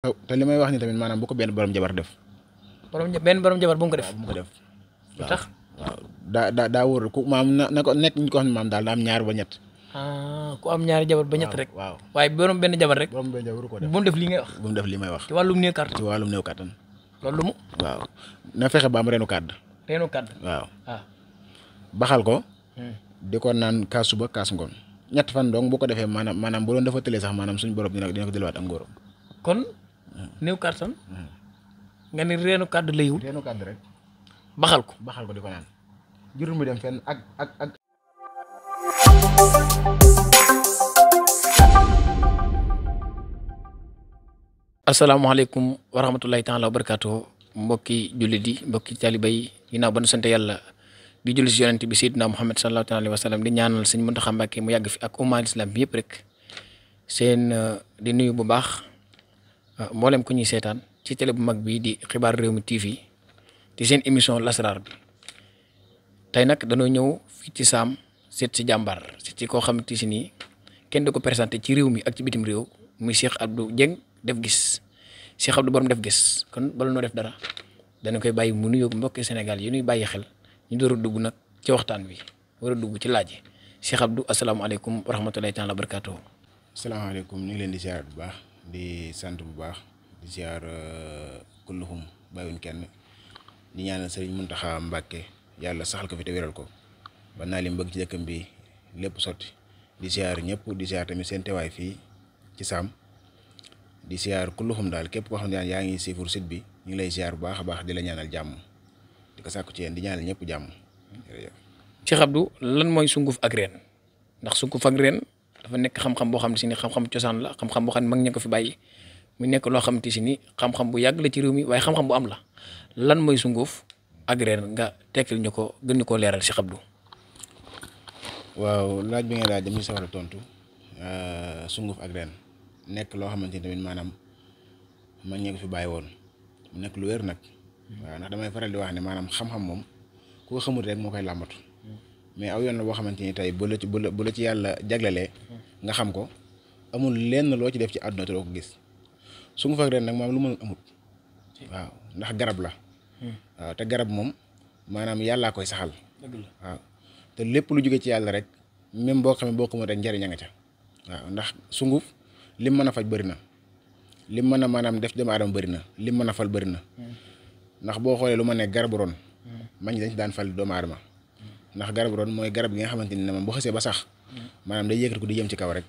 te li may wax ni tamit maanaam bu ko benn borom jabar def. borom jabar bu mu ko def. bu mu ko def. lu tax waaw daa wóor ku maam na ko nekk ñu ko xam ne maam daal daa am ñaar ba ñett. ku am ñaari jabar ba ñett rek. waaw waaye borom benn jabar rek. borom benn jabar ko def bu mu def lii ngay wax. bu mu def li may wax. ci wàllum néew kàttan. ci wàllum néew kàttan. loolu mu. waaw na fexe ba am reenu kàdd. reenu kàdd. waaw baxal ko. di ko naan kaas suba kaas ngoon. ñett fan donc bu ko defee maanaam bu doon dafa tëlee sax maanaam suñu borom dina ko delluwaat ak ngóoram. kon néew kàttan. nga ni reenu kàdd lay wut. reenu kàdd rek. baxal ko di ko naan. jurul mu dem fenn ak. asalaamaaleykum wa rahmatulahi taala wa barakaatu mbokki jullit yi mbokki taaliba yi ginnaaw ba nu sant yàlla di julli si yonent bi Seydina Muhammad sallallahu alayhi wa sallam di ñaanal sëñ Muntaxa Mbàkke mu yàgg fi ak umma islam bi yëpp rek seen di nuyu bu baax mboolem ku ñuy seetaan ci télé bu mag bi di xibaar réew mi TV di seen émission lasraar bi tey nag dañoo ñëw fii ci Saam seet si jàmbaar seet si koo xamante si nii kenn du ko présenté ci réew mi ak ci bitim réew muy Cheikh Abdou Dieng Def Guiss Cheikh Abdou borom Def Guiss kon bala noo def dara dana koy bàyyi mu nuyoog mbokki Sénégal yi ñuy bàyyi xel ñu door a dugg nag ci waxtaan bi war a dugg ci laaj yi Cheikh Abdou asalaamaaleykum wa rahmatulahi taala wa barakaatu. asalaamaaleykum ñu ngi leen di ziar bu baax di sant bu baax di ziar kulluhum bàyyiwuñ kenn di ñaanal Sëriñ Muntaxa Mbàkke yàlla saxal ko fi te wéral ko ba naa lim bëgg ci dëkkam bi lépp sotti di ziar ñëpp di ziar tamit seen teewaay fii ci Saam di ziar kulluhum daal képp koo xam ne yaa ngi siifur site bi ñu ngi lay ziar bu baax a baax di la ñaanal jàmm di ko sàkku ci yéen di ñaanal ñëpp jàmm. Cheikh Abdou lan mooy sunguf ak reen ndax sunguf ak reen dafa nekk xam-xam boo xam ne si ni xam-xam cosaan la xam-xam boo xam ne mag ña ko fi bàyyi mu nekk loo xamante si ni xam-xam bu yàgg la ci réew mi waaye xam-xam bu am la lan mooy sunguf ak reen nga tekkil ñu ko gën ñu koo leeral Cheikh Abdou. waaw laaj bi nga laaj dañuy sawar a tontu sunguf ak reen nekk loo xamante ni tamit maanaam mag ña ko fi bàyyi woon mu nekk lu wér nag. waaw ndax damay faral di wax ne maanaam xam-xam moom ku ko xamul rek moo koy làmbatu mais aw yoon la boo xamante ni tey bu la ci yàlla jaglelee nga xam ko amul lenn loo ci def ci àdduna te doo ko gis sunguf ak reen nag maam lu mënul amut waaw ndax garab la waaw te garab moom maanaam yàllaa koy saxal waaw te lépp lu jóge ci yàlla rek même boo xamee boo ko mën rek njariñ a nga ca waaw ndax sunguf lim mën a faj bëri na lim mën a maanaam def doomu aadama bëri na lim mën a fal bëri na ndax boo xoolee lu ma nekk garabu ron mag ñi dañ ci daan fal doomu aadama ndax garabu ron mooy garab gi nga xamante ni moom bu xasee ba sax maanaam day yëkkati ko di jëm ci kaw rek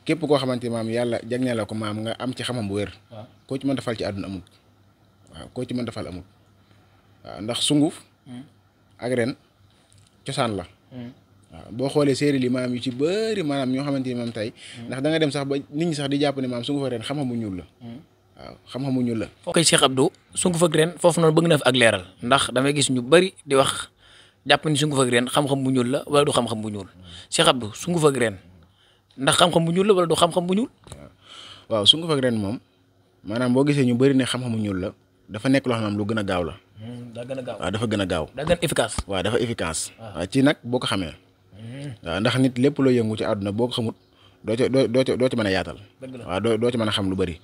képp koo xamante ni maam yàlla jagleel la ko maam nga am ci xamam bu wér koo ci mënta fal ci àdduna amul waaw koo ci mënta fal amul waaw ndax sunguf ak ren cosaan la waaw boo xoolee séeréer yi maam yu ci bëri maanaam ñoo xamante ni moom tey ndax da nga dem sax ba nit ñi sax di jàpp ne maam sunguf ak ren xam-xam bu ñuul la waaw xam-xam bu ñuul la. foo koy Cheikh Abdou sunguf ak reen foofu noonu bëgg na fi ak leeral ndax damay gis ñu bëri di wax jàpp ni sunguf ak reen xam-xam bu ñuul la wala du xam-xam bu ñuul Cheikh Abdou sunguf ak reen ndax xam-xam bu ñuul la wala du xam-xam bu ñuul. waaw sunguf ak reen moom maanaam boo gisee ñu bëri ne xam-xam bu ñuul la dafa nekk loo xam ne lu gën a gaaw la. daa gën a gaaw waaw dafa gën a gaaw. daa gën efficace. waaw dafa efficace. waaw ci nag boo ko xamee. waaw ndax nit lépp loo yëngu ci àdduna boo ko xamut doo ci mën a yaatal. waaw doo ci mën a xam lu bëri.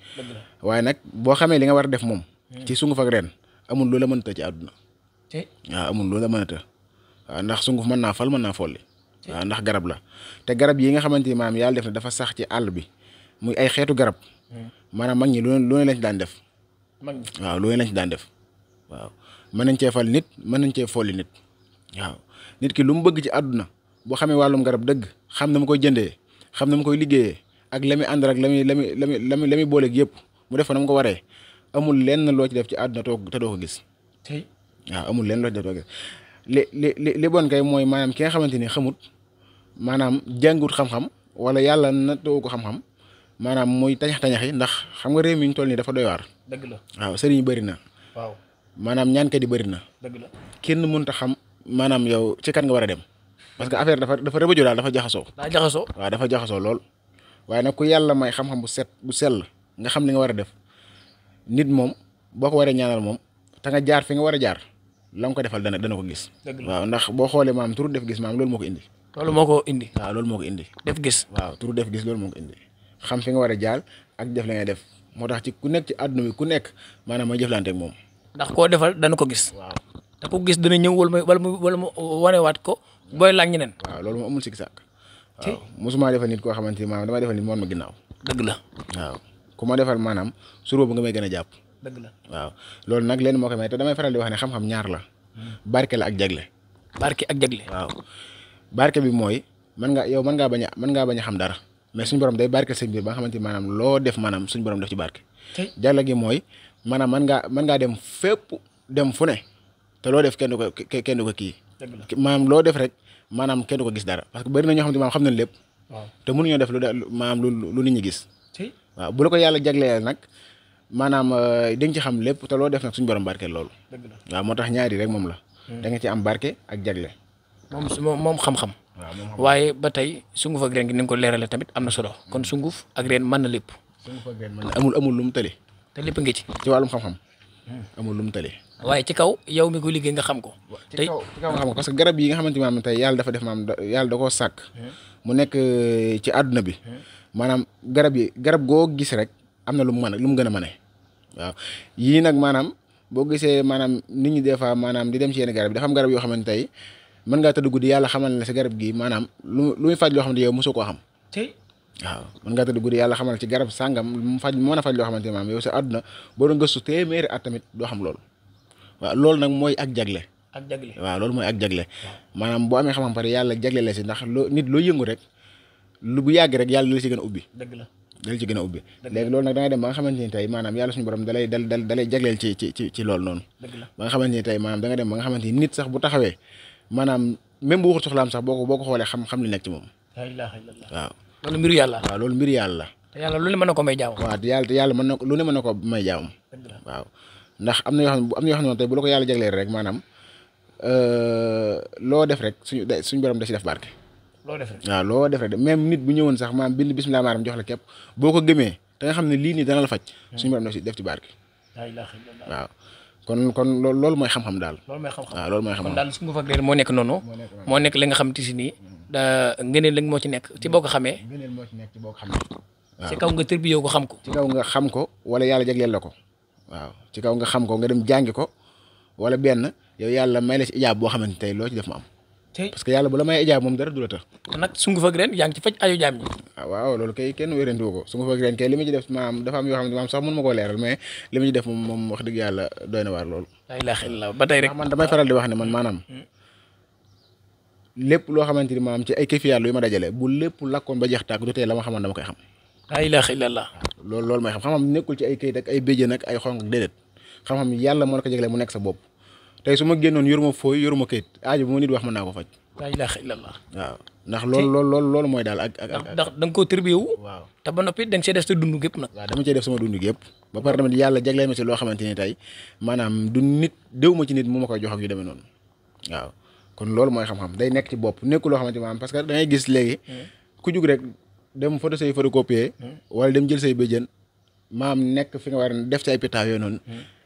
waaye nag boo xamee li nga war a def moom. ci sunguf ak reen amul lu la mënta ci àdduna. waaw amul lu la mënta waaw ndax sunguf mën naa fal mën naa folli. waaw ndax garab la te garab yi nga xamante ni maam yàlla def na dafa sax ci àll bi muy ay xeetu garab. maanaam mag ñi lu ne lañ ci daan def. waaw lu ne lañ ci daan def waaw mën nañ cee fal nit mën nañ cee folli nit waaw nit ki lu mu bëgg ci àdduna boo xamee wàllum garab dëgg xam na mu koy jëndee xam na mu koy liggéeyee ak la muy ànd ak la muy booleeg yëpp mu def ko na mu ko waree amul lenn loo ci def ci àdduna te doo ko gis. waaw amul lenn loo ci def te doo ko gis li bon kay mooy maanaam ki nga xamante ni xamut maanaam jàngut xam-xam wala yàlla na too ko xam-xam maanaam muy tañax yi ndax xam nga réew mi ñu toll nii dafa doy waar. dëgg la waaw sëriñ bëri na. waaw maanaam ñaankat yi bëri na. dëgg la kenn mënut a xam maanaam yow ci kan nga war a dem. parce que affaire dafa rëbëjoo daal dafa jaxasoo. waaw dafa jaxasoo lool waaye nag ku yàlla may xam-xam bu sell nga xam li nga war a def nit moom boo ko waree ñaanal moom te nga jaar fi nga war a jaar la nga ko defal dana ko gis. waaw ndax boo xoolee maam turu Def Guiss maam loolu moo ko indi. loolu moo ko indi. waaw loolu moo ko indi. Def Guiss. waaw turu Def Guiss loolu moo ko indi xam fi nga war a jaar ak def la ngay def moo tax ci ku nekk ci àdduna bi ku nekk maanaam may jëflante ak moom. ndax koo defal dana ko gis. waaw te ko gis dana ñëw wala mu wanewaat ko booy laaj ñeneen. waaw loolu moom amul sikki sàkk. waaw mosuma defal nit koo xamante ni maanaam damay defal nit moon ma ginnaaw. dëgg la. waaw ku ma defal maanaam sur boobu nga may gën a jàpp. dëgg la waaw loolu nag leen moo koy may te damay faral di wax ne xam-xam ñaar la. barke la ak jagle. barke ak jagle. waaw barke bi mooy mën ngaa bañ a xam dara mais suñu borom day barke seen biir ba nga xamante ni maanaam loo def maanaam suñu borom def ci barke. jagle gi mooy maanaam mën ngaa dem fépp dem fu ne te loo def kenn du ko kii. maanaam loo def rek maanaam kenn du ko gis dara parce que bëri na ñoo xamante maanaam xam nañ lépp. te mënuñoo def maanaam lu nit ñi gis. waaw bu la ko yàlla jagleel nag maanaam di nga ci xam lépp te loo def nag suñu borom barkeel loolu. waaw moo tax ñaari rek moom la. da nga ci am barke ak jagle. moom xam-xam. waaye ba tey sunguf ak reen gi ni nga ko leerale tamit am na solo kon sunguf ak reen mën na lépp. sunguf ak reen mën na amul lu mu tële. te lépp ngi ci. ci wàllum xam-xam. amul lu mu tële. waaye ci kaw yow mi ko liggéey nga xam ko. ci kaw nga xam ko parce que garab yi nga xamante maam tey yàlla dafa def maam yàlla da koo sàkk. mu nekk ci àdduna bi. maanaam garab goo gis rek am na lu mu gën a mën waaw yii nag maanaam boo gisee maanaam nit ñi des fois maanaam di dem ci yenn garab yi dafa am garab yoo xamante tey mën ngaa tëdd guddi yàlla xamal ne si garab gi maanaam lu muy faj loo xamante yow mosoo koo xam. waaw mën ngaa tëdd guddi yàlla xamal ci garab sàngam mu mën a faj loo xamante maanaam yow sa àdduna boo doon gëstu téeméeri at tamit doo xam loolu. waaw loolu nag mooy ak jagle. waaw loolu mooy ak jagle. maanaam boo amee xam-xam pare yàlla jagle la si ndax nit loo yëngu rek lu bu yàgg rek yàlla la si gën a ubbi. dëgg la dal ci gën a ubbi. léegi loolu nag da ngay dem ba nga xamante ni tey maanaam yàlla suñu borom dalay jagleel ci loolu noonu. ba nga xamante ni tey maanaam da nga dem ba nga xamante ni nit sax bu taxawee maanaam même bu waxut soxlaam sax boo ko xoolee xam li nekk ci moom. la ilaha illallah. waaw loolu mbiru yàlla. waaw loolu mbiru yàlla. te yàlla lu ne mën na ko may jaamam. waaw te yàlla mën na lu ne mën na ko may jaamam. waaw ndax am na yoo xam ne tey bu la ko yàlla jagleel rek maanaam loo def rek suñu borom da ci def barke. waaw loo def rek même nit bu ñëwoon sax maanaam bind bismillah maanaam jox la képp boo ko gëmee da nga xam ne lii nii dana la faj suñu borom def ci barke. waaw kon loolu mooy xam-xam daal. waaw loolu mooy xam-xam kon daal sunguf ak reen moo nekk noonu. moo nekk li nga xam te si nii ngëneel la moo ci nekk ci boo ko xamee. ngëneel moo ci nekk ci boo ko xamee. ci kaw nga tërbiyoo ko xam ko. ci kaw nga xam ko wala yàlla jagleel la ko. waaw ci kaw nga xam ko nga dem jàngi ko wala benn yow yàlla may la ci ijaab boo xamante tey loo ci def mu am. parce que yàlla bu la may ijaab moom dara du la tax. nag sunguf ak reen yaa ngi ci faj ayu jaam ñi. waaw loolu kay kenn wérantu ko sunguf ak reen kay li ma ci def maam dafa am yoo xam ne maam sax mënu ma koo leeral mais li ma ci def moom wax dëgg yàlla doy na waar loolu. la ilaha illallah ba tey rek man damay faral di wax ne man maanaam lépp loo xamante ni maanaam ci ay këfi yàlla yu ma dajale bu lépp lakkoon ba jeex tàkk du tee la ma xamoon dama koy xam. la ilaha illallah. loolu mooy xam-xam nekkul ci ay këyit ak ay béjjén ak ay xonq ak déedéet xam-xam yàlla moo la ko jagle mu nekk sa bopp tey su ma génnoon yoruma fooy yoruma këyit aajo bu ma nit wax mën naa ko faj. la ilaha illallah. waaw ndax loolu mooy daal ak ndax da nga koo tërbiyewu. waaw te ba noppi da nga see def sa dund gépp nag. waaw dama cee def sama dund gépp ba pare tamit yàlla jagleel ma ci loo xamante ni tey maanaam du nit déw ma ci nit mu ma koy jox ak yu demee noonu waaw kon loolu mooy xam-xam day nekk ci bopp nekkul loo xamante maanaam parce que da ngay gis léegi ku jug rek dem photo say photocopier wala dem jël say béjjën maam nekk fi nga war a def ci ay pétaaw yooyu noonu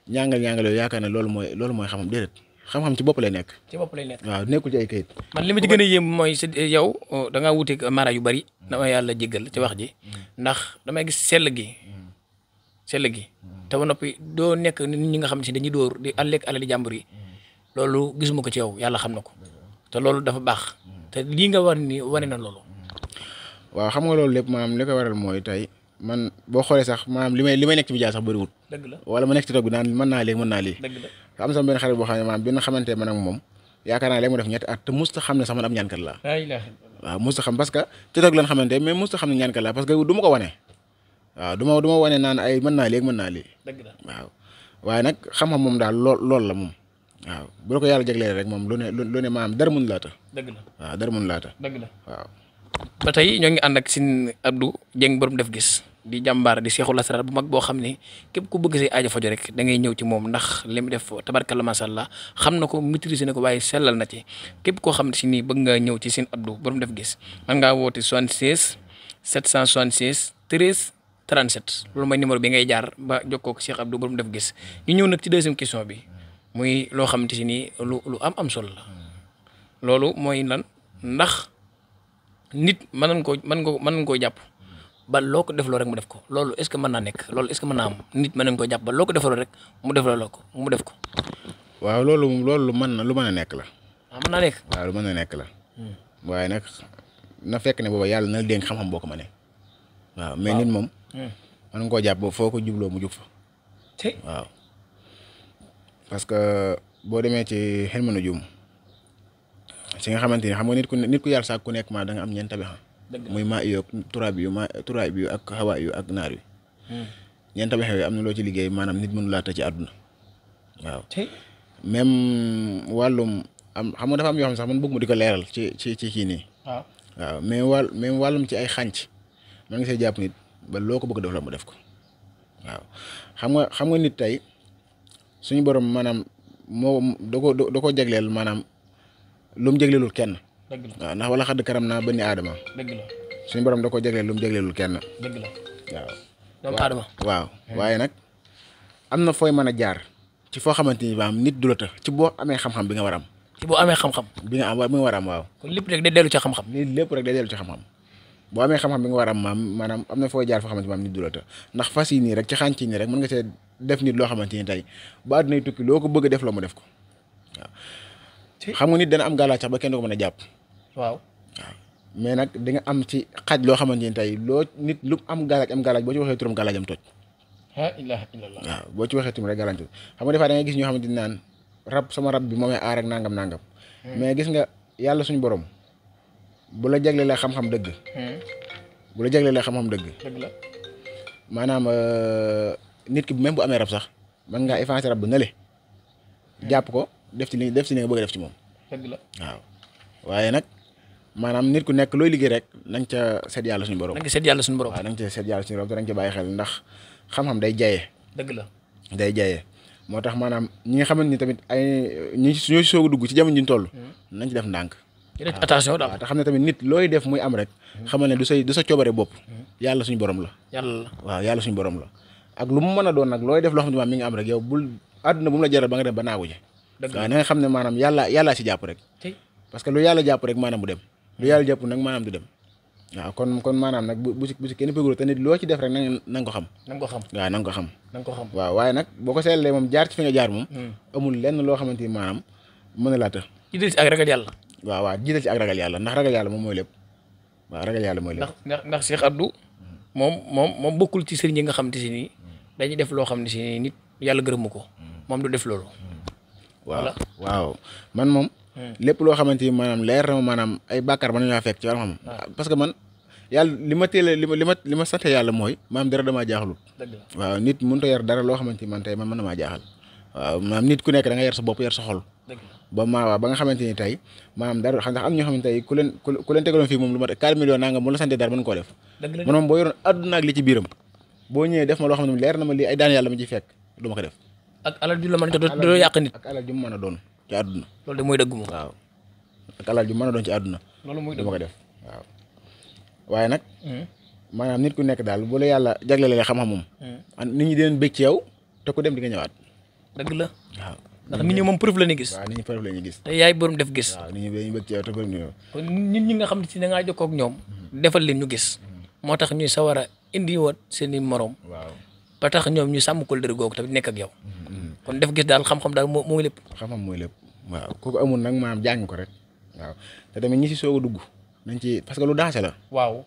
ñaangal yooyu yaakaar ne loolu mooy xam-xam déedéet xam-xam ci bopp lay nekk. waaw nekkul ci ay kayit. man li ma ci gën a yéem mooy yow da ngaa wuteeg mara yu bari dama yàlla jéggal ci wax ji ndax damay gis sell gi te ba noppi doo nekk nit ñi nga xam si dañuy dóor di lekk alali jàmbur yi loolu gisuma ko ci yow yàlla xam na ko te loolu dafa baax te lii nga war ni wane na loolu. waaw xam nga loolu lépp maanaam li ko waral mooy tey man boo xoolee sax maanaam li may nekk ci biir sax bëriwul. dëgg la wala ma nekk ci toog bi naan mën naa lii. dëgg la am sama benn xarit boo xam ne maanaam bi nga xamante man ak moom yaakaar naa léegi mu def ñetti at te musta xam ne sax man am ñaankat laa. waaw musta xam parce que ci toog lan xamante mais musta xam ne ñaankat laa parce que du ma ko wane. waaw du ma wane naan ay mën naa lii. dëgg la waaw waaye nag xam-xam moom daal loolu la moom. waaw bu la ko yàlla jaglee rek moom lu ne maanaam dara mun laata. dëgg la waaw dara mun laata. dëgg la waaw. ba tey ñoo ngi ànd ak Sëñ Abdou Dieng borom def gis di jàmbaar di seexul asrar bu mag boo xam ne képp ku bëgg say aajo fajo rek da ngay ñëw ci moom ndax li mu def tabarkalla macha allah xam na ko maîtriser na ko waaye sellal na ci képp koo xam ne si nii bëgg nga ñëw ci Sëñ Abdou borom def gis man ngaa woote 76 776 13 37 loolu mooy numéro bi ngay jaar ba jokkoo ko Cheikh Abdou borom def gis ñu ñëw nag ci deuxième question bi muy loo xamante si nii lu am solo la loolu mooy lan ndax nit mën nañ koo jàpp ba loo ko defloo rek mu def ko loolu est ce que mën naa nekk loolu est ce que mën naa am nit mën nañ ko jàpp ba loo ko defloo rek mu defloo ko mu def ko. waaw loolu lu mën a nekk la. mën naa nekk. waaw lu mën a nekk la. waaye nag na fekk ne booba yàlla na la dénk xam-xam boo ko mënee. waaw mais nit moom. mën nga koo jàpp ba foo ko jubloo mu jub fa. waaw parce que boo demee ci xel mën a juum si nga xamante ni xam nga nit ku yàlla sax ku nekk maa da nga am ñeent tabixa muy maa iyo turaab yu ak xawaa yu ak naar yu ñeent tabixa yooyu am na loo ci liggéey maanaam nit mënu laa tëj ci àdduna waaw même wàllum xam nga dafa am yoo xam ne sax man bëgg mu di ko leeral ci kii nii waaw mais wàllum ci ay xànc man nga see jàpp nit ba loo ko bëgg def la mu def ko waaw xam nga nit tey suñu borom maanaam moo da ko jagleel maanaam lu mu jagleelul kenn. dëgg la waaw ndax wala xadd karam naa bani aadama. dëgg la suñu borom da ko jagleel lu mu jagleelul kenn. dëgg la waaw. doomu aadama waaw waaye nag am na fooy mën a jaar ci foo xamante ni maanaam nit du la tax ci boo amee xam-xam bi nga war a am. ci boo amee xam-xam. bi nga war a am waaw. kon lépp rek day dellu ci xam-xam. lépp rek day dellu ci xam-xam boo amee xam-xam bi nga war a am maanaam am na fooy jaar foo xamante ni maanaam nit du la tax ndax fas yi nii rek ci xànc yi nii rek mën nga see def nit loo xamante ni tey ba àddunay tukki loo ko bëgg a def la mu def ko waaw. xam nga nit dana am gàllaaj sax ba kenn du ko mën a jàpp. waaw mais nag di nga am ci xaj loo xamante ni tey loo nit lu am gàllaaj boo ci waxee turam gàllaajam toj. la ilaha illallah. waaw boo ci waxee turam rek gàllaaj toj xam nga des fois da ngay gis ñoo xamante ni naan sama rab bi moomee aar ak nangam. mais gis nga yàlla suñu borom bu la jaglelee xam-xam dëgg. dëgg la maanaam nit ki même bu amee rab sax mën ngaa effacer rab bi na le jàpp ko def ci li nga bëgg a def ci moom. dëgg la waaw waaye nag maanaam nit ku nekk looy liggéey rek nañ ca seet yàlla suñu borom. nañ ca seet yàlla suñu borom. waaw nañ ca seet yàlla suñu borom te nañ ca bàyyi xel ndax xam-xam day jaayee. dëgg la day jaayee moo tax maanaam ñi nga xamante ni tamit ñoo si soog a dugg ci jamono ji ñu toll. nañ ci def ndànk. attention daal te xam ne tamit nit looy def muy am rek. xamal ne du sa coobare bopp. yàlla suñu borom la. yàlla suñu borom la. ak lu mu mën a doon nag looy def loo xam ne mi ngi am rek yow bul àdduna bu mu la jaral ba nga dem ba naagu ji. waaw na nga xam ne maanaam yàllaa si jàpp rek. parce que lu yàlla jàpp rek maanaam bu dem. lu yàlla jàpp nag maanaam du dem. waaw kon maanaam nag bu si kenn pégul te nit loo ci def rek na nga ko xam. waaw na nga ko xam. waaw waaye nag boo ko seetlee moom jaar ci fi nga jaar moom. amul lenn loo xamante ni maanaam mën na laa të. jiital ci ak ragal yàlla. waaw jiital ci ak ragal yàlla ndax ragal yàlla moom mooy lépp. waaw ragal yàlla mooy lépp. ndax Cheikh Abdou moom bokkul ci sëriñ yi nga xam te si nii dañuy def loo xam ne si nit yàlla gërëmu ko moom du def loolu. waaw man moom. lépp loo xamante ni maanaam leer na ma maanaam ay bàkkaar mën nañu laa fekk ci wàllum xam. parce que man yàlla li ma sant yàlla mooy maanaam dara damaa jaaxalut. waaw nit mënut a yar dara loo xamante ni man tey man mën na maa jaaxal. waaw maanaam nit ku nekk da nga yar sa bopp yar sa xol. ba nga xamante ni tey maanaam dara xam ndax am ñoo xamante tey ku leen tegaloon fii moom lu ma 4 millions nanga mu la sante dara mën koo def. man moom boo yoroon àdduna ak li ci biiram boo ñëwee def ma loo xam ne leer na ma lii ay daan yàlla ma ci fekk du ma ko def. ak alal ju la mën a doo yàq nit. ak alal ju mu mën a doon ci àdduna. loolu de mooy dëgg moom. waaw ak alal ju mën a doon ci àdduna. loolu mooy du ma ko def waaw. waaye nag. maanaam nit ku nekk daal bu la yàlla jaglelee xam-xam moom. nit ñi dinañ bëgg ci yow te ku dem di nga ñëwaat. dëgg la waaw. ndax nit ñi moom preuve la ñuy gis. waaw nit ñi preuve la ñuy gis. te yaay borom def gis. waaw nit ñi dañuy bëgg ci yow te borom ñu. kon nit ñi nga xam ne si da ngaa jokkoo ak ñoom. defal leen ñu gis. moo tax ñuy sawar a indi woon seen i morom. waaw ba tax ñoom ñu sàmm ko dër googu tamit nekk ak yow. kon def gis daal xam-xam daal mooy lépp. xam-xam mooy lépp waaw kooku amul nag maanaam jàng ko rek waaw te tamit ñi si soog a dugg nañ ci parce que lu dansé la. waaw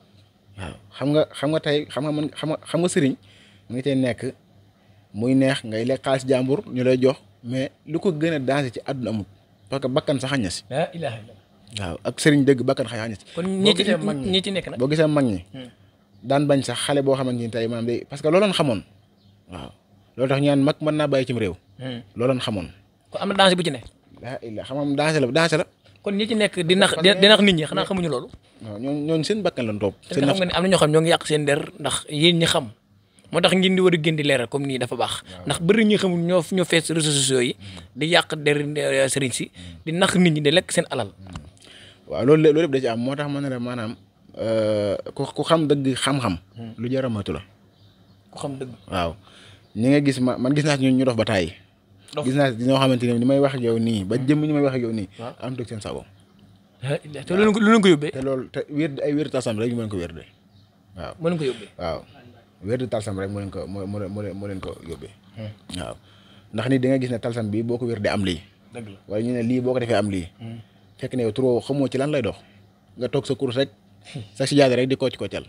xam nga tey xam nga sëriñ mu ngi tey nekk muy neex ngay lekk xaalis jàmbur ñu lay jox mais lu ko gën a dansé ci àdduna amul parce que bakkan sax xañ na si. la ilaha illallah. waaw ak sëriñ dëgg bakkan xañ na si. kon ñi ci nekk nag boo gisee mag ñi. daan bañ sax xale boo xamante ni tey maanaam day parce que looloon xamoon waaw loolu tax ñu naan mag mën naa bàyyi cim réew. looloon xamoon. kon am na danger bu ci ne. xam danger la. kon ñi ci nekk di nax nit ñi xanaa xamuñu loolu. waaw ñooñu seen bakkan lañ topp. seen xam nga ne am na ñoo xam ñoo ngi yàq seen der ndax yéen ñi xam moo tax ngeen di war a gën di leeral comme nii dafa baax. ndax bëri ñi xamul ñoo fees réseaux sociaux yi di yàq der sëriñ si di nax nit ñi di lekk seen alal. waaw loolu lépp da ci am moo tax ma ne la maanaam ku xam dëgg xam-xam. lu jar a moytu la. ku xam dëgg. waaw ñi nga gis man gis naa ñu dof ba tàyyi. gis naa ñoo xamante ne ni may wax ak yow nii ba jëmm ñi may wax ak yow nii. am dëgg seen sago. te lu leen ko yóbbee. te loolu te wér ay wér tasam rek ñu mën ko wér de. waaw moo leen ko yóbbee. waaw wérdu talsam rek moo leen ko yóbbee waaw ndax nit da nga gis ne talsam bi boo ko wér de am lii dëgg la wala ñu ne lii boo ko defee am lii fekk ne yow trop xamoo ci lan lay dox nga toog sa course rek sa si jaade rek di kocc koccal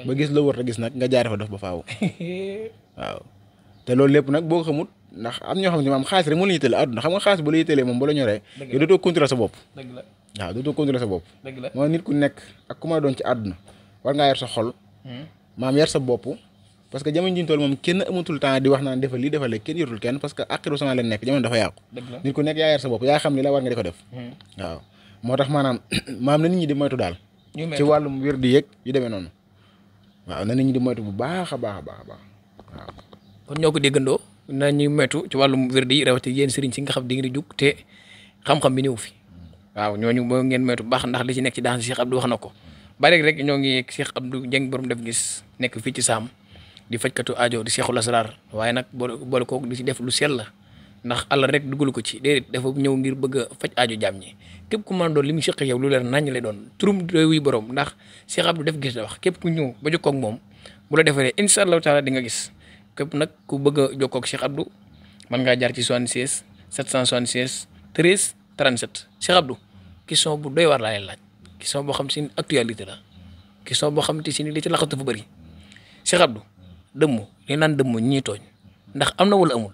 ba gis loo war a gis nag nga jaare fa dof ba faaw waaw te loolu lépp nag boo ko xamut ndax am ñoo xam ne maam xaalis rek moo la yitteel àdduna xam nga xaalis bu la yitteelee moom bu la ñoree yow dootoo contrôler sa bopp dëgg la waaw dootoo contrôler sa bopp dëgg la moo nit ku nekk ak ku ma doon ci àdduna war ngaa yar sa xol maam yar sa bopp parce que jamono ji ñu toll moom kenn amatul temps di wax naan defal lii defal léegi kenn yotul kenn parce que axiru sama leen nekk jamono dafa yàqu nit ku nekk yaa yar sa bopp yaa xam li la war nga di ko def waaw moo tax maanaam na nit ñi di moytu daal ci wàllum wér di yëg yu demee noonu waaw na nit ñi di moytu bu baax a baax a baax a baax waaw kon ñoo ko déggandoo na ñuy moytu ci wàllum wér di rawati yéen sëriñ si nga xam di ngeen di jug te xam-xam bi néew fi waaw ñooñu boo ngeen moytu bu baax ndax li ci nekk ci daan Cheikh Abdou wax na ko ba rek ñoo ngi Cheikh Abdou Dieng borom def gis nekk fii ci Saam di fajkatu aajo di Cheikhul Asrar waaye nag boole kook di ci def lu sell la ndax àll rek dugalu ko ci déedéet dafa ñëw ngir bëgg a faj aajo jàmm ñi képp ku mën a doon li mu seq yow lu leer naññ lay doon turum doy wuy borom ndax Cheikh Abdou def gis da wax képp ku ñëw ba jokkoo ak moom bu la defaree incha allahu taala di nga gis képp nag ku bëgg a jokkoo ak Cheikh Abdou mën ngaa jaar ci 76 776 13 37 Cheikh Abdou question bu doy war laa leen laaj question boo xam si actualité la question boo xamante si ni li ci laxatu fa bëri Cheikh Abdou dëmm li naan dëmm ñi tooñ ndax am na wala amul.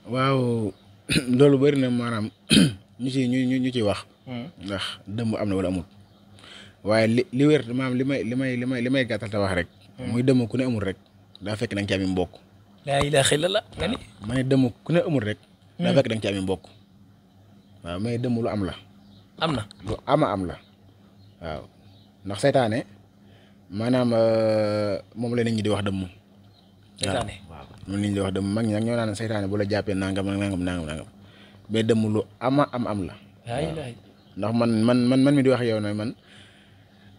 waaw loolu bëri na maanaam ñu ciy wax. ndax dëmm am na wala amul. waaye li wér maanaam li may gàttal te wax rek. muy dëmm ku ne amul rek daa fekk da nga ci ami mbokk. laa ilaaha illallaah nga ni. ma ne dëmm ku ne amul rek. daa fekk da nga ci ami mbokk. waaw mais dëmm lu am la. am na lu am la waaw ndax saytaane maanaam moom la nit ñi di wax dëmm. saytaane waaw moom la nit ñi di wax dëmm mag ñi nag ñoo naan saytaane bu la jàppee nangam mais dëmm lu am la. ndax man mi di wax yow nag man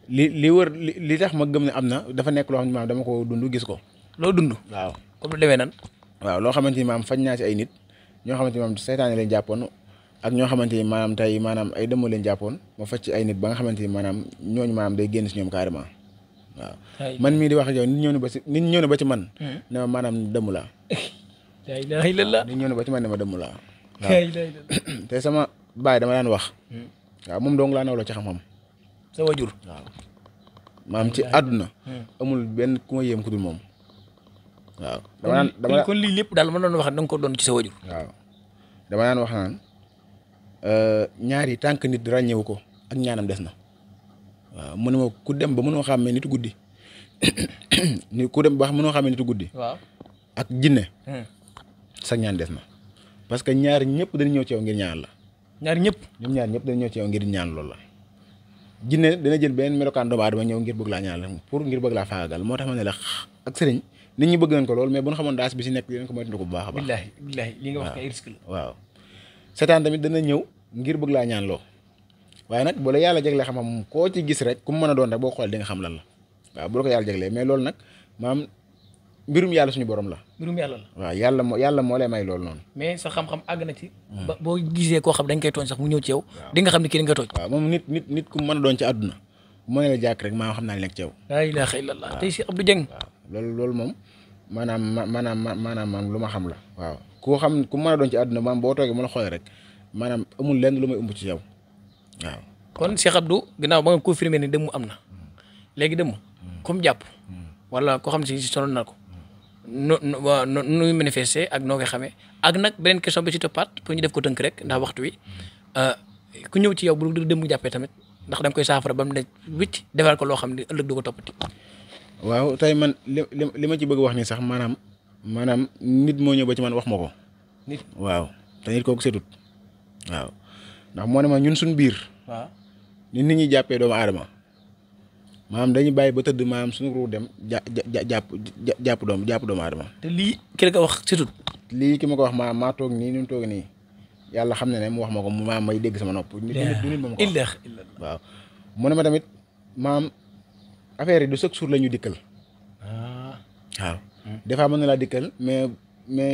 li wër li tax ma gëm ne am na dafa nekk loo xam ne maam dama ko dund gis ko. loo dund. waaw comme lu demee nan. waaw loo xamante ni maam faj naa ci ay nit ñoo xamante ni maam saytaane leen jàppoon ak ñoo xamante ni maanaam tey maanaam ay dëmm leen jàppoon ma faj ci ay nit ba nga xamante ni maanaam ñooñu maanaam day génn si ñoom carrément waaw. man mii di wax ak yow nit ñëw na ba ci man. ne ma maanaam dëmm laa. laa ilaaha illallaah. nit ñëw na ba ci man ne ma dëmm laa. waaw te sama baay dama daan wax. waaw moom dong laa nawloo ci xam-xam. sa wajur. waaw maam ci àdduna. amul benn ku ma yéem ku dul moom. waaw dama kon lii lépp daal ma doon wax da nga ko doon ci sa wajur. waaw dama daan wax naan ñaari tànk nit ràññewu ko ak ñaanam des na. waaw mu ne ma ku dem ba mënoo xàmmee nitu guddi ku dem ba mënoo xàmmee nitu guddi. waaw ak jinne sa ñaan des na. parce que ñaar ñëpp dañu ñëw ci yow ngir ñaan la. ñaar ñëpp. ñoom ñaar ñëpp dañu ñëw ci yow ngir ñaan loolu la. jinne dana jël benn melokaan doomu aadama ñëw ngir bëgg laa ñaan la ngir bëgg laa faagagal moo tax ma ne la ak sëriñ nit ñi bëgg nañ ko lool mais bu ñu xamoon daas bi si nekk dinañ ko moytu ko bu baax a baax. billaahi li nga wax kay risque la. waaw seetaan tamit dana ñëw ngir bëgg laa ñaan loo waaye nag bu la yàlla jeglee xam-xam koo ci gis rek ku mu mën a doon rek boo xoolee di nga xam lan la waaw bu la ko yàlla jeglee mais loolu nag maam mbirum yàlla suñu borom la. mbirum yàlla la. waaw yàlla moo lay may loolu noonu. mais sa xam-xam àgg na ci. ba boo gisee koo xam dañ koy tooñ sax mu ñëw ci yow. di nga xam ne kii nga tooñ. waaw moom nit ku mën a doon ci àdduna moo ne la jàkk rek maa xam naa li nekk ci yow. laa ilaaha illallaah tey si Abdou Dieng. waaw loolu moom maanaam lu ma xam la. waaw ku xam ku mën a doon ci àdduna maam boo toogee mën a xoolee rek maanaam amul lenn lu may ëmb ci yow waaw. kon Cheikh Abdou ginnaaw ba nga confirmé ni dëmm am na léegi dëmm comme jàpp wala koo xam ne si sonal na ko nu muy manifester ak noo koy xamee ak nag beneen question bi ci toppaat pour ñu def ko tënk rek ndax waxtu wi ku ñëw ci yow bu dul dëmm jàppee tamit ndax da nga koy saafara ba mu ne wicc defal ko loo xam ne ëllëg du ko toppati. waaw tey man li ma ci bëgg wax ni sax maanaam nit moo ñëw ba ci man wax ma ko. nit waaw te nit kooku setut waaw ndax moo ne ma ñun suñu biir. waaw ni nit ñi jàppee doomu aadama maanaam dañuy bàyyi ba tëdd maanaam suñu ruu dem jàpp doomu aadama. te lii ki la ko wax setut. lii ki ma ko wax maa toog nii ni mu toog nii yàlla xam na ne mu wax ma ko mu may dégg sama nopp. du nit ma ko wax waaw mu ne ma tamit maam affaire yi du chaque jour la ñu dikkal. waaw des fois mën na laa dikkal mais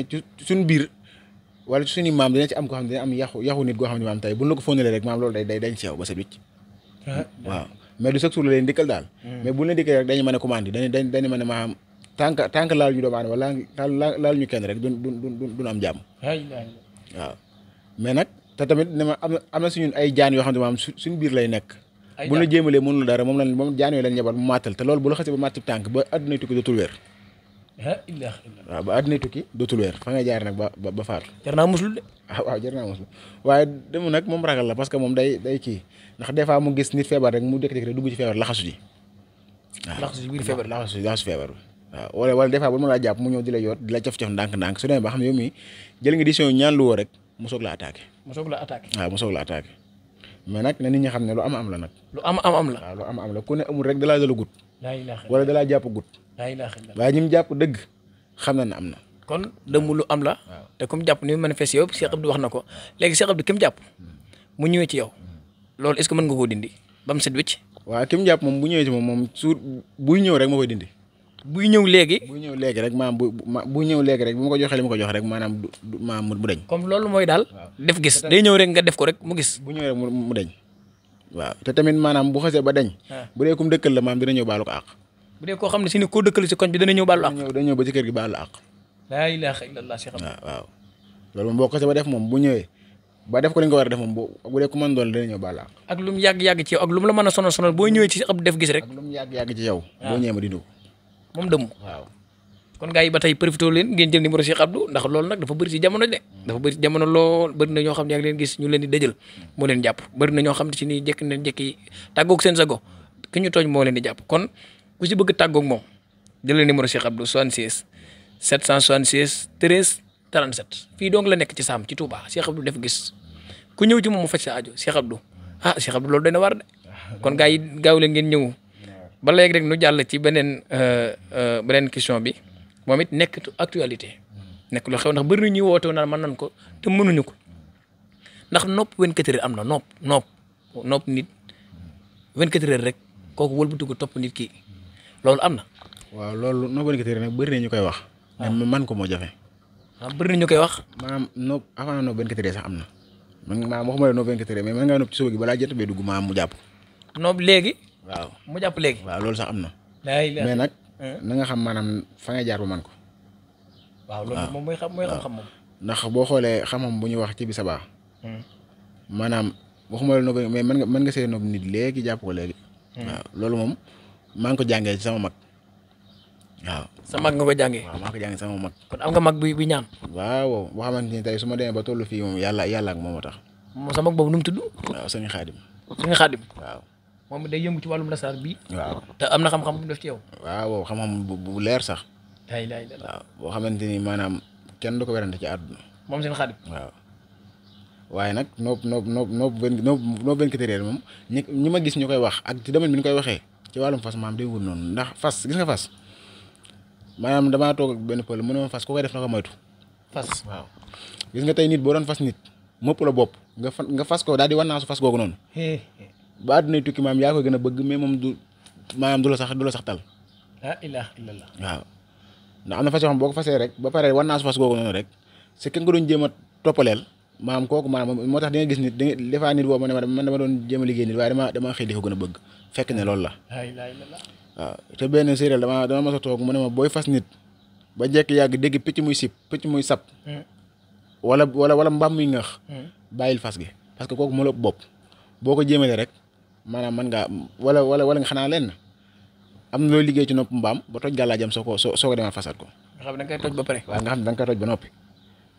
ci suñu biir wala ci suñu maam dina ci am koo xam ne dina am yaxu nit goo xam ne maam tey bu ñu la ko fóonalee rek maam loolu day dañ ci yow ba sa wicc waaw mais du chaque jour la leen dikkal daal mais bu leen dikkal rek dañu mën a commande dañu mën a maanaam tànk laal ñu doomu aadama wala laal ñu kenn rek duñ am jàmm waaw mais nag te tamit ne ma am na suñu ay jaan yoo xam ne maanaam suñu biir lay nekk bu la jéemalee mënul dara moom jaan yooyu lañ ñebal mu màttal te loolu bu la xasee ba màtt tànk ba àdduna tukki dootul wér waaw ba àdduna tukki dootul wér fa ngay jaar nag ba faatu jar naa musul de waaw jar naa musul waaye dem nag moom ragal la parce que moom day kii ndax des fois mu gis nit feebar rek mu dëkk rek dugg ci feebar laxasu ji waaw laxasu ci biir feebar laxasu feebar waaw wala des fois bu ma laa jàpp mu ñëw di la yoot di la cof-cof ndànk-ndànk su demee ba xam ne yow mii jël nga décision ñaan lu woo rek mu soog la attaqué waaw mu soog la attaqué mais nag na nit ñi xam ne lu am la nag lu am la waaw lu am la ku ne amul rek dalaa dala gut wala dalaa jàpp gut waaye ñi mu jàpp dëgg xam na ne am na kon dëmm lu am la te comme jàpp ni mu manifesté yow Cheikh Abdou wax na ko léegi Cheikh Abdou ki mu jàpp mu ñëwee ci yow loolu est-ce que mën nga koo dindi ba mu set wicc waaw ki mu jàpp moom bu ñëwee ci moom suur buy ñëw rek ma koy dindi buy ñëw léegi rek maanaam bu ñëw léegi rek bu ma ko joxee li ma ko jox rek maanaam mu dañ comme loolu mooy daal def gis day ñëw rek nga def ko rek mu gis bu ñëw rek mu dañ waaw te tamit maanaam bu xasee ba dañ bu dee kum dëkkal la maanaam dina ñëw baalu ko àq bu dee koo xam ne si ni koo dëkkal si koñ bi dana ñëw baalu àq dana ñëw ba ci kër gi baalu àq laa ilaaha illallah waaw loolu moom boo xasee ba def moom bu ñëwee ba def ko li nga war a def moom bu dee ku mën doon dana ñëw baalu àq ak lu mu yàgg-yàgg ci yow ak lu mu la mën a sonal boo ñëwee ci ab def gis rek ak lu mu yàgg ci yow boo ñëwee ma dindi ko moom dëmm waaw kon gars yi ba tey profité leen ngeen jël numéro Cheikh Abdou ndax loolu nag dafa bëri ci jamono de dafa bëri ci jamono lool bëri na ñoo xam ne yaa ngi leen gis ñu leen di dëjël moo leen jàpp bëri na ñoo xam ne ci nii jekki tàggoog seen sago ki ñu tooñ moo leen di jàpp kon ku si bëgg tàggoog moom jëlee numéro Cheikh Abdou 76 776 13 37 fii donc la nekk ci Saam ci Touba Cheikh Abdou def gis ku ñëw ci moom mu faj sa aajo Cheikh Abdou Cheikh Abdou loolu dana war de kon gars yi gaaw leen ngeen ñëw ba léegi rek nu jàll ci beneen question bi moom it nekk actualité nekk lu xew ndax bëri na ñuy woote naan mën nañ ko te mënuñu ko ndax nopp 24 heures am na nopp nit 24 heures rek kooku wëlbatu ko topp nit ki loolu am na. waaw loolu nopp 24 heures nag bëri na ñu koy wax. mais man ko moo jafe. bëri na ñu koy wax. maanaam nopp avant nopp 24 heures sax am na man waxuma la nopp 24 heures mais mën ngaa nopp ci suba gi balaa jot bee dugg maam mu jàpp. nopp léegi. waaw mu jàpp léegi. waaw loolu sax am na. mais nag na nga xam maanaam fa ngay jaar ba man ko. waaw loolu moom mooy xam-xam moom. ndax boo xoolee xam-xam bu ñuy wax ci bi sabaa maanaam waxuma la nopp mais mën nga see nopp nit léegi jàpp ko léegi. waaw loolu moom maa ngi ko jàngee ci sama mag. waaw sa mag nga ko jàngee. waaw maa ngi ko jàngee sama mag. kon am nga mag bi ñaan. waaw boo xamante ni tey su ma demee ba tollu fii moom yàlla ak moom a tax. moom sa mag boobu nu mu tudd. waaw sëñ Xaadim. waaw. moom day yëngu ci wàllum lasaar bi. waaw te am na xam-xam bu mu def ci yow. waaw xam-xam bu leer sax. waaw boo xamante ni maanaam kenn du ko werante ci àdduna. moom seen Xaadim. waaw waaye nag nopp 24 heures moom ñi ma gis ñu koy wax ak ci domaine bi ñu koy waxee ci wàllum fas maam day wut noonu ndax fas gis nga fas maanaam damaa toog ak benn pël mu ne ma fas ku koy def na ko moytu. fas waaw gis nga tey nit boo doon fas nit mëpp la bopp nga fas ko daal di wannaasu fas googu noonu. ba àdduna tukki maam yaa ko gën a bëgg mais moom du la sax tal. la ilaha illallah. waaw ndax am na fas yoo xam boo ko fasee rek ba pare wannaasu fas googu noonu rek c'est que nga doon jéem a toppaleel maam kooku maam moo tax di nga gis nit des fois nit boobu man dama doon jéem a liggéey nit waaye dama xëy di ko gën a bëgg fekk ne loolu la. la ilaha illallah. waaw te benn séeréer dama mas a toog mu ne ma booy fas nit ba njëkk yàgg dégg picc muy sab wala mbaam muy ŋax bàyyil fas gi parce que kooku moo la ëpp bopp boo ko jéemalee rek maanaam mën ngaa wala nga xanaa lenn am na loo liggéey ci nopp mbaam ba toj gàllaajam soo ko demaat fasaat ko. nga xam ne da nga koy toj ba pare. waaw nga xam ne da nga koy toj ba noppi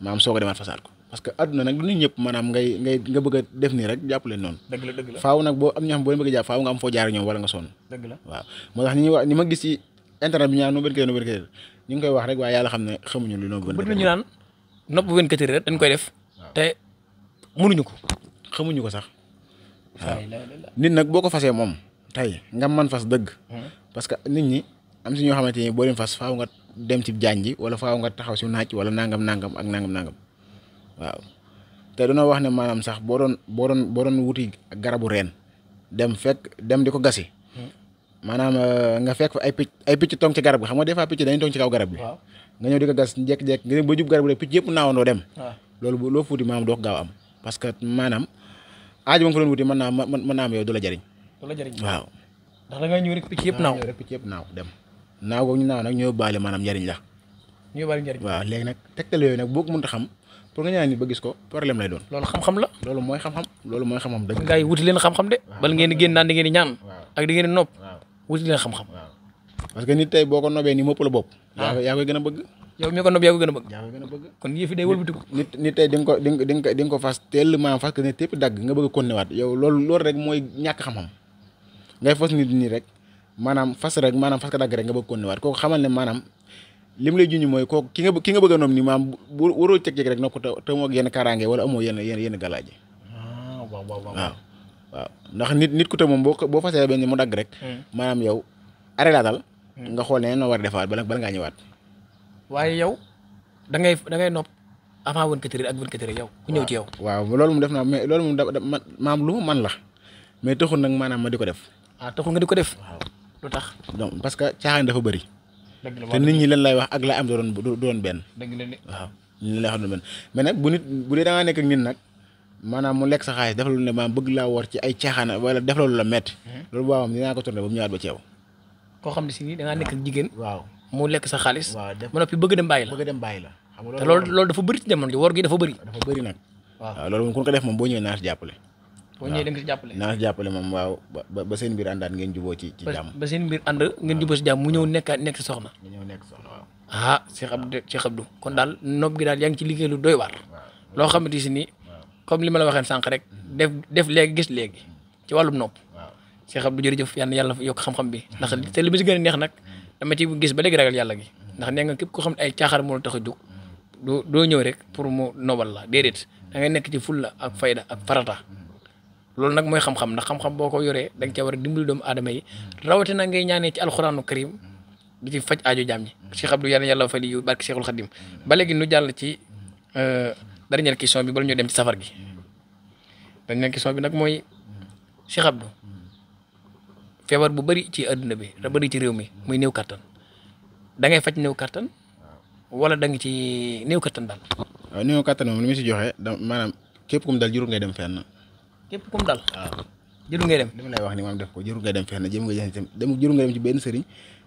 maanaam soo ko demaat fasaat ko parce que adduna nag du nit ñëpp maanaam nga bëgg a def nii rek jàpp leen noonu. dëgg la faaw nag boo am ñoo xam boo leen bëgg a jàpp faaw nga am foo jaar ñoom wala nga sonn. dëgg la waaw moo tax ñi ma gis ci internet bi ñaan no benn kër ñu ngi koy wax rek waaye yàlla xam ne xamuñu lu noonu. bëri nañu naan nopp 24 heures dañ koy def te mënuñu ko. xamuñu ko sax waaw nit nag boo ko fasee moom tey nga man fas dëgg parce que nit ñi am si ñoo xamante ni boo leen fas faaw nga dem ci jaan ji wala faaw nga taxaw si naaj wala nangam ak nangam waaw te dañoo wax ne maanaam sax boo doon wuti garabu reen dem di ko gasi maanaam nga fekk fa ay picc tong ci garab gi xam nga des fois picc dañuy tong ci kaw garab bi nga ñëw di ko gas jekk-jekk nga ba jub garab gi picc yëpp naawandoo dem loolu loo fuuti maanaam doo ko gaaw am parce que maanaam aajo ba nga fa doon wuti mën naa am yow du la jariñ waaw ndax da ngay ñëw rek picc yëpp naaw ñëw rek picc yëpp naaw dem naaw googu ñu naaw nag ñoo baale maanaam njariñ la ñu bari njëriñ. waaw léegi nag tegtal yooyu nag boo ko mënta xam pour nga ñaan nit ba gis ko problème lay doon. loolu xam-xam la. loolu mooy xam-xam dëgg. gaa yi wuti leen xam-xam de. bala ngeen di génn naan di ngeen di ñaan. ak di ngeen di nopp. waaw wuti leen xam-xam. parce que nit tey boo ko nobee ni mopp la bopp. yaa koy gën a bëgg. yow mi ko nob yaa ko gën a bëgg. yaa koy gën a bëgg. kon yëf yi day wëlbatiku. nit tey di nga ko fas teel maanaam fas que ne tépp dagg nga bëgg a konnewaat yow loolu rek mooy ñàkk xam-xam ngay fas nit ñi rek maanaam fas ko dagg rek nga bëgg konnewaat kooku xamal ne maanaam lim lay junj mooy kooku ki nga bëgg a noom ni maam bu waroo ceg-ceg rek nopp te moo yenn kaaraange wala amoo yenn galaaji. waaw ndax nit ku te moom boo fasee benn mu dagg rek maanaam yow arrêté laatal nga xool ne noo war a defaat bala ngaa ñëwaat. waaye yow da ngay nopp avant 24 heures ak 24 heures yow ku ñëw ci yow. waaw loolu moom def naa mais loolu moom maam lu mu man la mais taxul nag maanaam ma di ko def. taxul nga di ko def. waaw lu tax. donc parce que caaxaan dafa bëri. dëgg la te nit ñi lan lay wax ak la am doon benn. dëgg la waaw nit ñi lay wax doon benn mais nag bu dee da ngaa nekk ak nit nag maanaam mu lekk sa xaalis def lu ne maanaam bëgg laa war ci ay caaxaan wala def loolu la metti loolu boo xam dinaa ko tourné ba mu ñëwaat ba ci yow. koo xam ne si nii da ngaa nekk ak jigéen. waaw mu lekk sa xaalis. waaw ba noppi bëgg dem bàyyi la. bëgg dem bàyyi la. xam nga te loolu dafa bëri ci jamono ji woor gi dafa bëri. dafa bëri nag. waaw loolu moom ku ko def moom boo ñëwee naa si jàppale. boo ñëwee da nga si jàppale. naa si jàppale moom waaw ba seen mbir àndaat ngeen juboo ci jàmm. ba seen mbir ànd ngeen juboo ci jàmm mu ñëw nekk si soxna. nga ñëw nekk soxna waaw. Cheikh Abdou kon daal nopp gi daal yaa ngi ci liggéey lu doy waar. loo xamante si ni comme li ma la waxee sànq rek def léegi gis léegi ci wàllum nopp. Cheikh Abdou jërëjëf yàlla yokk xam-xam bi ndax te li ma si gën a neex nag dama ci gis ba léegi ragal yàlla gi ndax nee nga képp ko xam ne ay caaxaar moo la tax a jóg doo ñëw rek pour mu nobal la déedéet da ngay nekk ci fulla ak fayda ak farata loolu nag mooy xam-xam ndax xam-xam boo ko yoree da nga ca war a dimbali doomu aadama yi rawatina ngay ñaanee ci alxuraanu karim di ci faj aajo jaam ñi Cheikh Abdou yàlla fay yu barke Cheikhul Khadim ba léegi nu jàll ci dernière question bi bala ñu dem ci safar gi dernière question bi nag mooy Cheikh Abdou feebar bu bëri ci adduna bi da bëri ci réew mi muy néew kattan da ngay faj néew kattan wala da nga ci néew kattan daal. waaw néew kattan moom li mu si joxe maanaam képp kum dal jurul ngay dem fenn. képp kum dal. waaw jërul ngay dem. li ma lay wax ni maam def ko jurul ngay dem fenn jurul ngay dem ci benn sëriñ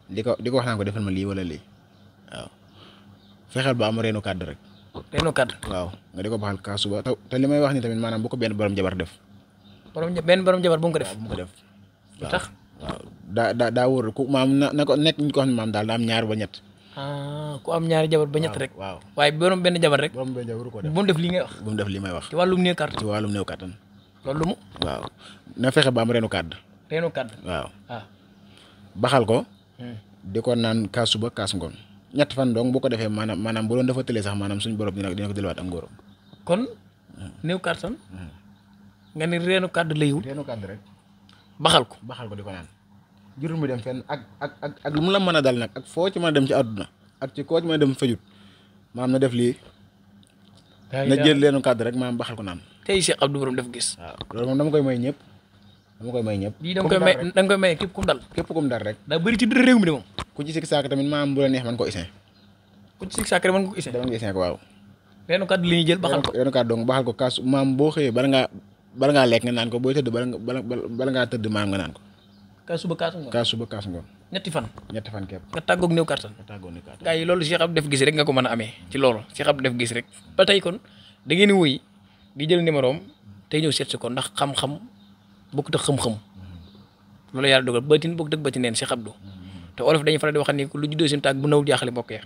di ko wax naan ko defal ma lii wala lii waaw fexeel ba am reenu kàdd rek. reenu kàdd. waaw nga di ko baxal kaa suba te li may wax ni tamit maanaam bu ko benn borom jabar def. borom jabar bu mu ko def. bu mu ko def. lu tax. waaw daa wóor ku maam na ko nekk ñu ko xam ne maam daal daa am ñaar ba ñett. ku am ñaari jabar ba ñett rek. waaw waaye borom benn jabar rek. borom benn jabar ko def bu mu def lii ngay wax. bu mu def lii may wax. ci wàllum néew kàttan. ci wàllum néew kàttan. loolu lu mu. waaw na fexe ba am reenu kàdd. reenu kàdd. waaw baxal ko. di ko naan kaas suba kaas ngoon ñett fan donc bu ko defee maanaam bu doon dafa tëlee sax maanaam suñu borom dina ko delluwaat ak ngóoram. kon néew kàttan. nga ni reenu kàdd lay wut. reenu kàdd rek. baxal ko di ko naan. jurul mu dem fenn ak lu mu la mën a dal nag ak foo ci mën a dem ci àdduna ak ci koo ci mën a dem fejut maam na def lii. na jël reenu kàdd rek maam baxal ko naan. tey Cheikh Abdou borom def gis. waaw loolu moom dama koy may ñëpp. lii da nga koy may képp kum dal. képp kum dal rek. daa bëri ci dër réew mi de moom. ku ci sikk saak tamit maam bu la neex man ko isin. ku ci sikk saak rek man ko isin. dama nga isin ko waaw. reenu kàdd li ñuy jël baxal ko. reenu kàdd donc baxal ko kaas maam boo xëyee bala ngaa lekk nga naan ko booy tëdd bala ngaa tëdd maam nga naan ko. kaas suba kaas ngoon. ñetti fan képp. nga tàggoog néew kàttan. gaa yi loolu Cheikh Abdou def gis rek nga ko mën a amee ci loolu Cheikh Abdou def gis rek ba tey kon da ngeen di wuy di jël numéro am tey ñëw seet si ko ndax xam-xam bokkut ak xam-xam loolu yàlla dogal bëtin bokkut ak bëtin neen Cheikh Abdou te olof dañuy faral di wax ni lu juddoo seen taag bu nawul jaaxale mbokk ya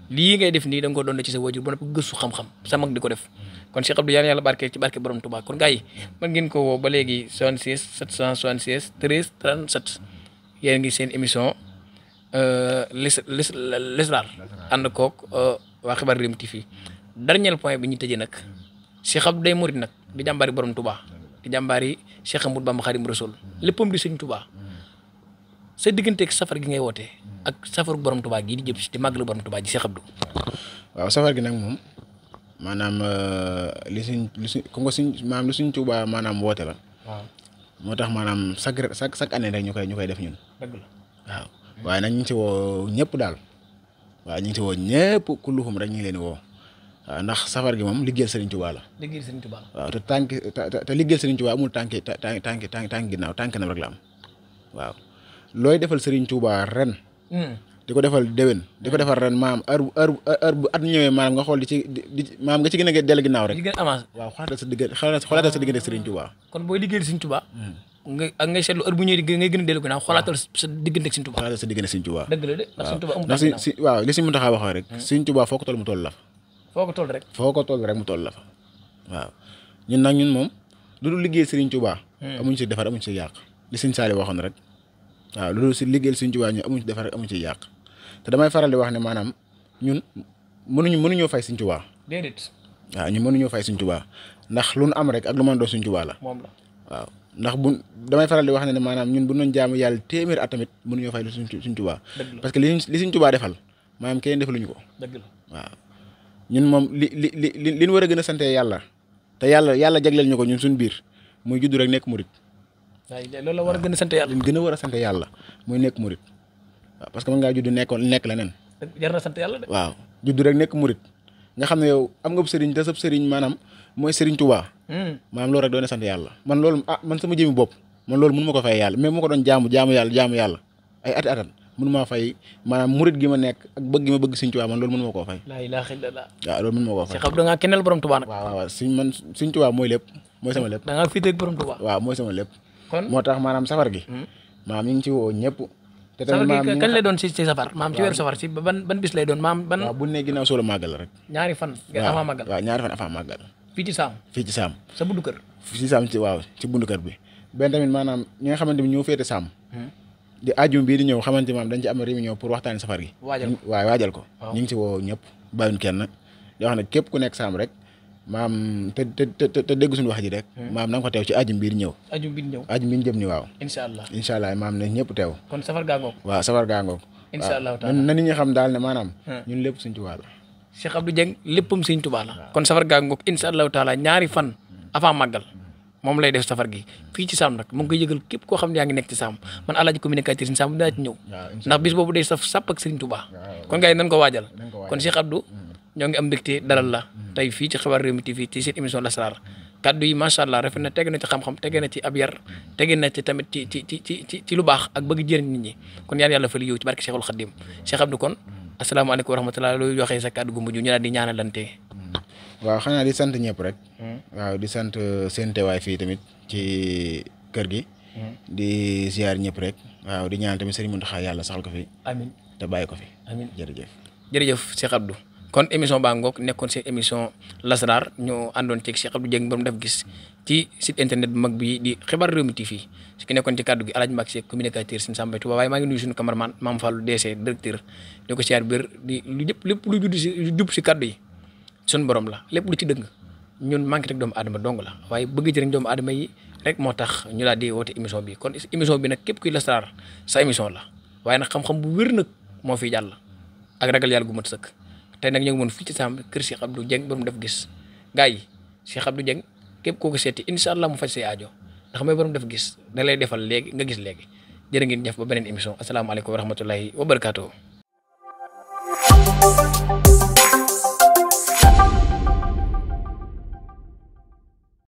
lii ngay def nii da nga ko doon ci sa wajur ba noppi gëstu xam-xam sa mag di ko def kon Cheikh Abdou yàlla barke ci barke borom Touba kon gaa yi mën ngeen ko woo ba léegi 76 776 13 37 yéen ngi seen émission l'Israr ànd koog waa Xibaar Réew mi TV dernier point bi ñu tëjee nag Cheikh Abdou day murid nag di jàmbaari borom Touba di jàmbaari Cheikh Ahmadou Bamba Xaadimu Rasuul léppam di Sëñ Touba sa digganteeg safar gi ngay wootee ak safaru borom Touba gii di jëm si di màggalu borom Touba ji Cheikh Abdou. waaw safar gi nag moom maanaam li Sëñ Touba maanaam woote la. waaw moo tax maanaam chaque année rek ñu koy def ñun. dëgg la waaw waaye nag ñu ngi ci woo ñëpp daal waaw ñu ngi ci woo ñëpp ku luxum rek ñu ngi leen di woo waaw ndax safar gi moom liggéeyal Serigne Touba la. liggéeyal Serigne Touba la. waaw te liggéeyal Serigne Touba amul tànki ginnaaw tànk kanam rek la am waaw looy defal Serigne Touba ren. di ko defal déwén di ko defal ren maam heure bu at ñëwee maanaam nga xool maam nga ci gën a dellu ginnaaw rek. di gën a avancé. waaw xoolaatal sa diggante Serigne Touba. kon booy liggéeyal Serigne Touba. ngay seetlu heure bu ñëwee ngay gën a dellu ginnaaw xoolaatal sa diggante ak Serigne Touba. xoolaatal sa diggante Serigne Touba. dëgg la de ndax Serigne Touba amul ndax waaw li si mën taxaa waxee rek. Serigne Touba foo ko toll mu toll la fa. foo ko toll rek mu toll la fa waaw ñun nag moom lu dul liggéey Serigne Touba. amuñ si defar amuñ si yàq li Serigne Saliou waxoon rek waaw lu dul si liggéeyal Serigne Touba ñu amuñ si defar amuñ si yàq te damay faral di wax ne maanaam ñun mënuñoo fay Serigne Touba. déedéet. waaw ñun mënuñoo fay Serigne Touba ndax lu nu am rek ak lu mën doon Serigne Touba la. moom la waaw ndax damay faral di wax ne maanaam ñun bu ñu jaamu yàlla téeméer at tamit mënuñoo fay lu Serigne Touba. parce que li Serigne Touba defal maanaam kenn defaluñu ko. dëgg la waaw ñun moom li ñu war a gën a sante yàlla te yàlla jagleel ñu ko ñun suñu biir muy judd rek nekk murit. waaw loolu la war a gën a sant yàlla. li ñu gën a war a sant yàlla muy nekk murit waaw parce que mën ngaa judd nekk leneen. jar na sant yàlla de. waaw judd rek nekk murit nga xam ne yow am nga sëriñ te sab sëriñ maanaam mooy Serigne Touba. maanaam loolu rek doon na sant yàlla man loolu man sama jëmi bopp man loolu mënu ma ko fay yàlla mais mu ko doon jaamu yàlla ay ati mënu maa fay maanaam murit gi ma nekk ak bëgg gi ma bëgg Serigne Touba man loolu mënu ma koo fay. laa ilaaha illallaah. waaw loolu mënu ma koo fay. Cheikh Abdou da ngaa kennal borom Touba nag. waaw Serigne Touba mooy lépp mooy sama lépp. da ngaa fiite ak borom Touba. waaw mooy sama lépp. kon moo tax maanaam safar gi. maam ñu ngi ci woo ñëpp. te tamit safar gi kañ lay doon ci safar maam ci weeru safar ci ban bis lay doon maam ban. waaw bu ne ginnaaw soo la màggal rek. ñaari fan. avant màggal waaw ñaari fan avant màggal. fii ci Saam. sa bundu kër. fii ci Saam ci bundu kër bi. benn tamit maanaam ñi nga xamante ni ñoo féete Saam. di ajum bii di ñëw xamante maam dañ ci am réunion pour waxtaani safar gi. waajal ko ñu ngi ci woo ñëpp bàyyuñ kenn di wax ne képp ku nekk Saam rek maam te dégg suñu wax ji rek. maam na nga ko teew ci ajum bii di ñëw. ajum bii di jëm ni waaw. incha allah maam ne ñëpp teew. kon safar gaa ngoog. waaw safar gaa ngoog. incha allah taala na nit ñi xam daal ne maanaam. ñun lépp Serigne Touba la. Cheikh Abdou Dieng léppam Serigne Touba la. kon safar gaa ngoog incha allahu taala ñaari fan avant màggal moom lay def safar gi fii ci Saam nag mu ngi koy yëgal képp koo xam ne yaa ngi nekk ci Saam man alaaji communicateur Serigne Saam dinaa ci ñëw ndax bis boobu day saf sàpp ak Serigne Touba kon gars yi nañ ko waajal kon Cheikh Abdou ñoo ngi am mbégte dalal la tey fii ci Xibaar Rewmi TV ci seen émission Lasrar kaddu yi macha allah rafet na tege na ci xam-xam tege na ci ab yar tege na ci tamit ci lu baax ak bëgg jëriñ nit ñi kon yaan yàlla fa li yow ci barke Cheikhul Khadim Cheikh Abdou kon asalaamaaleykum wa rahmatulah looy waxee sa kaddu gu mujj ñu daal di ñaanalante. waaw xanaa di sant ñëpp rek. waaw di sant seen teewaay fii tamit ci kër gi. di ziar ñëpp rek. waaw di ñaan tamit Serigne Mountakha yàlla saxal ko fi. amiin te bàyyi ko fi. amiin jërëjëf Cheikh Abdou. kon émission baa ngoog nekkoon seen émission Lasrar ñu àndoon ci Cheikh Abdou Dieng ba mu def gis ci site internet bu mag bi di Xibaar Rewmi TV su ki nekkoon ci kàddu gi Alaaji Mbacke Seck communicateur Serigne Sam Mbaye Touba waaye maa ngi nuyu suñu cameraman Mame Fallou DC directeur di ko siyaar biir di lu lépp lu jub si kàddu yi suñu borom la lépp lu ci dëgg ñun manqué rek doomu aadama dong la waaye bëgg jëriñ doomu aadama yi rek moo tax ñu daal di woote émission bi kon émission bi nag képp kuy Lasrar sa émission la waaye nag xam-xam bu wér nag moo fi jàll ak ragal yàlla gu mat sëkk tey nag ñoo ngi mën fii ci Saam kër Cheikh Abdou Dieng ba mu def gis gars yi Cheikh Abdou Dieng képp koo ko seeti incha allah mu faj say aajo ndax mooy borom def gis da lay defal léegi nga gis léegi jërë ngeen jëf ba beneen émission asalaamaaleykum wa rahmatullahi wa barakaatuhu